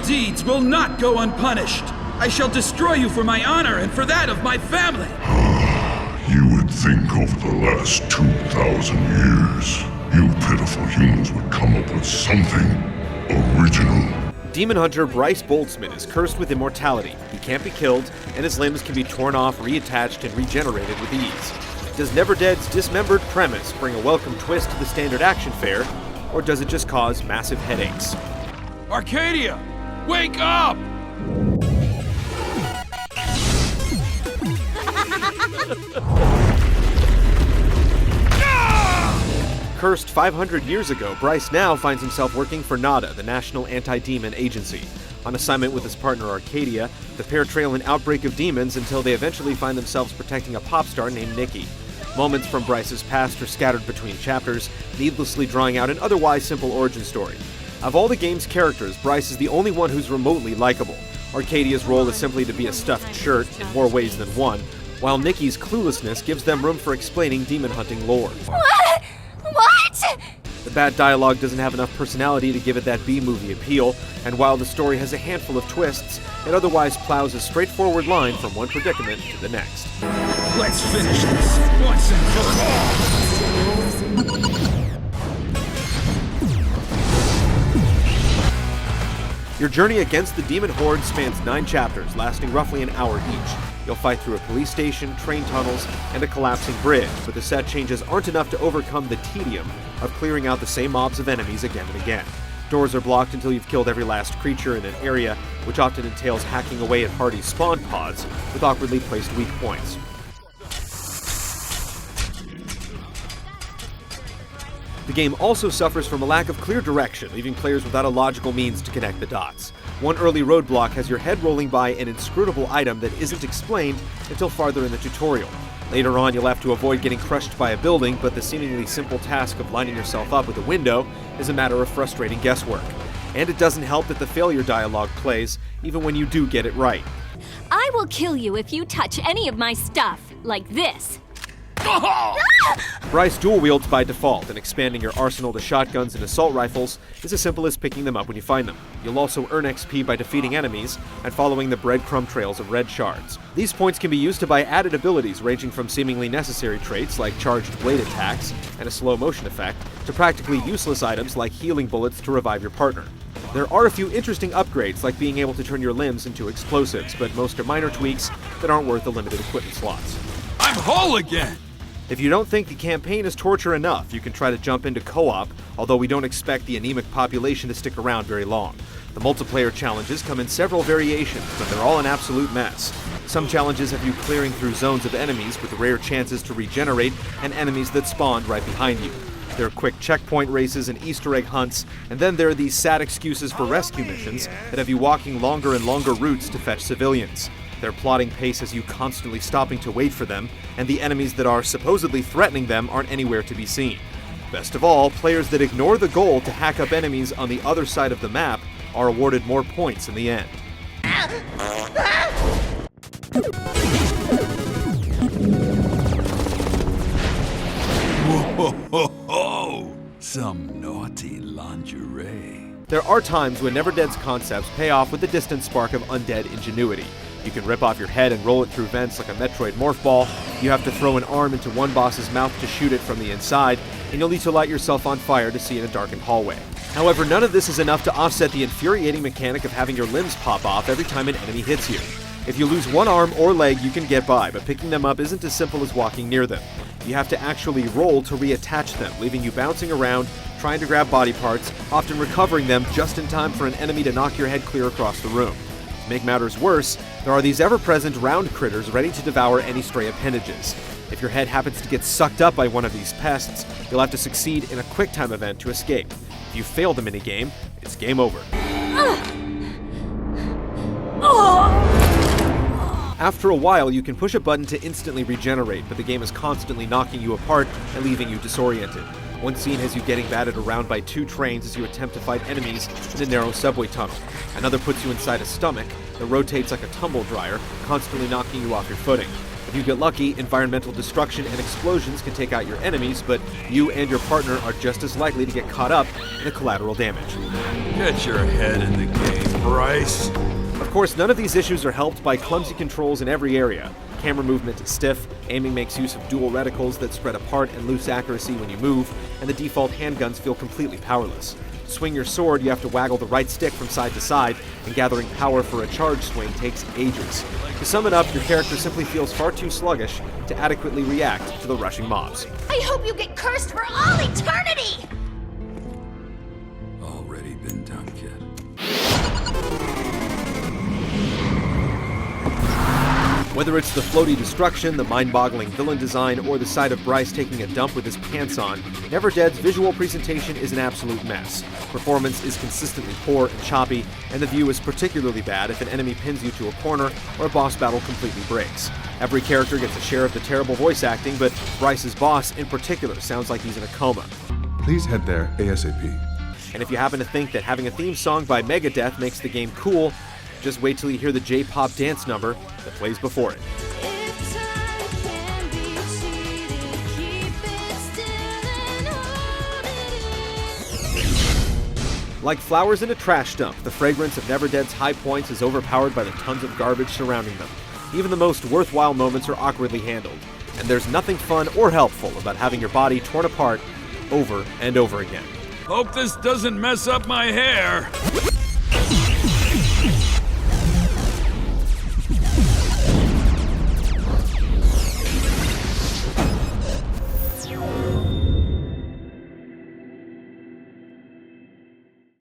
deeds will not go unpunished. I shall destroy you for my honor and for that of my family. You would think over the last 2,000 years, you pitiful humans would come up with something original. Demon hunter Bryce Boltzmann is cursed with immortality. He can't be killed, and his limbs can be torn off, reattached, and regenerated with ease. Does NeverDead's dismembered premise bring a welcome twist to the standard action fare, or does it just cause massive headaches? Arcadia, wake up! Cursed 500 years ago, Bryce now finds himself working for NADA, the National Anti-Demon Agency. On assignment with his partner Arcadia, the pair trail an outbreak of demons until they eventually find themselves protecting a pop star named Nikki. Moments from Bryce's past are scattered between chapters, needlessly drawing out an otherwise simple origin story. Of all the game's characters, Bryce is the only one who's remotely likable. Arcadia's role is simply to be a stuffed shirt, in more ways than one, while Nikki's cluelessness gives them room for explaining demon hunting lore. What? The bad dialogue doesn't have enough personality to give it that B-movie appeal, and while the story has a handful of twists, it otherwise plows a straightforward line from one predicament to the next. Let's finish this once and for all! Your journey against the demon horde spans 9 chapters, lasting roughly an hour each. You'll fight through a police station, train tunnels, and a collapsing bridge, but the set changes aren't enough to overcome the tedium of clearing out the same mobs of enemies again and again. Doors are blocked until you've killed every last creature in an area, which often entails hacking away at hardy spawn pods with awkwardly placed weak points. The game also suffers from a lack of clear direction, leaving players without a logical means to connect the dots. One early roadblock has your head rolling by an inscrutable item that isn't explained until farther in the tutorial. Later on, you'll have to avoid getting crushed by a building, but the seemingly simple task of lining yourself up with a window is a matter of frustrating guesswork. And it doesn't help that the failure dialogue plays, even when you do get it right. I will kill you if you touch any of my stuff, like this. Bryce dual wields by default, and expanding your arsenal to shotguns and assault rifles is as simple as picking them up when you find them. You'll also earn XP by defeating enemies and following the breadcrumb trails of red shards. These points can be used to buy added abilities ranging from seemingly necessary traits like charged blade attacks and a slow motion effect to practically useless items like healing bullets to revive your partner. There are a few interesting upgrades like being able to turn your limbs into explosives, but most are minor tweaks that aren't worth the limited equipment slots. I'm whole again! If you don't think the campaign is torture enough, you can try to jump into co-op, although we don't expect the anemic population to stick around very long. The multiplayer challenges come in several variations, but they're all an absolute mess. Some challenges have you clearing through zones of enemies with rare chances to regenerate and enemies that spawned right behind you. There are quick checkpoint races and Easter egg hunts, and then there are these sad excuses for rescue missions that have you walking longer and longer routes to fetch civilians. Their plotting pace has you constantly stopping to wait for them, and the enemies that are supposedly threatening them aren't anywhere to be seen. Best of all, players that ignore the goal to hack up enemies on the other side of the map are awarded more points in the end. Whoa, some naughty lingerie. There are times when NeverDead's concepts pay off with the distant spark of undead ingenuity. You can rip off your head and roll it through vents like a Metroid morph ball, you have to throw an arm into one boss's mouth to shoot it from the inside, and you'll need to light yourself on fire to see in a darkened hallway. However, none of this is enough to offset the infuriating mechanic of having your limbs pop off every time an enemy hits you. If you lose one arm or leg, you can get by, but picking them up isn't as simple as walking near them. You have to actually roll to reattach them, leaving you bouncing around, trying to grab body parts, often recovering them just in time for an enemy to knock your head clear across the room. To make matters worse, there are these ever-present round critters ready to devour any stray appendages. If your head happens to get sucked up by one of these pests, you'll have to succeed in a quick-time event to escape. If you fail the minigame, it's game over. After a while, you can push a button to instantly regenerate, but the game is constantly knocking you apart and leaving you disoriented. One scene has you getting batted around by 2 trains as you attempt to fight enemies in a narrow subway tunnel. Another puts you inside a stomach that rotates like a tumble dryer, constantly knocking you off your footing. If you get lucky, environmental destruction and explosions can take out your enemies, but you and your partner are just as likely to get caught up in the collateral damage. Get your head in the game. Bryce. Of course, none of these issues are helped by clumsy controls in every area. Camera movement is stiff, aiming makes use of dual reticles that spread apart and lose accuracy when you move, and the default handguns feel completely powerless. To swing your sword, you have to waggle the right stick from side to side, and gathering power for a charge swing takes ages. To sum it up, your character simply feels far too sluggish to adequately react to the rushing mobs. I hope you get cursed for all eternity! Already been done, kid. Whether it's the floaty destruction, the mind-boggling villain design, or the sight of Bryce taking a dump with his pants on, NeverDead's visual presentation is an absolute mess. Performance is consistently poor and choppy, and the view is particularly bad if an enemy pins you to a corner or a boss battle completely breaks. Every character gets a share of the terrible voice acting, but Bryce's boss in particular sounds like he's in a coma. Please head there ASAP. And if you happen to think that having a theme song by Megadeth makes the game cool, just wait till you hear the J-pop dance number that plays before it. Like flowers in a trash dump, the fragrance of NeverDead's high points is overpowered by the tons of garbage surrounding them. Even the most worthwhile moments are awkwardly handled, and there's nothing fun or helpful about having your body torn apart over and over again. Hope this doesn't mess up my hair.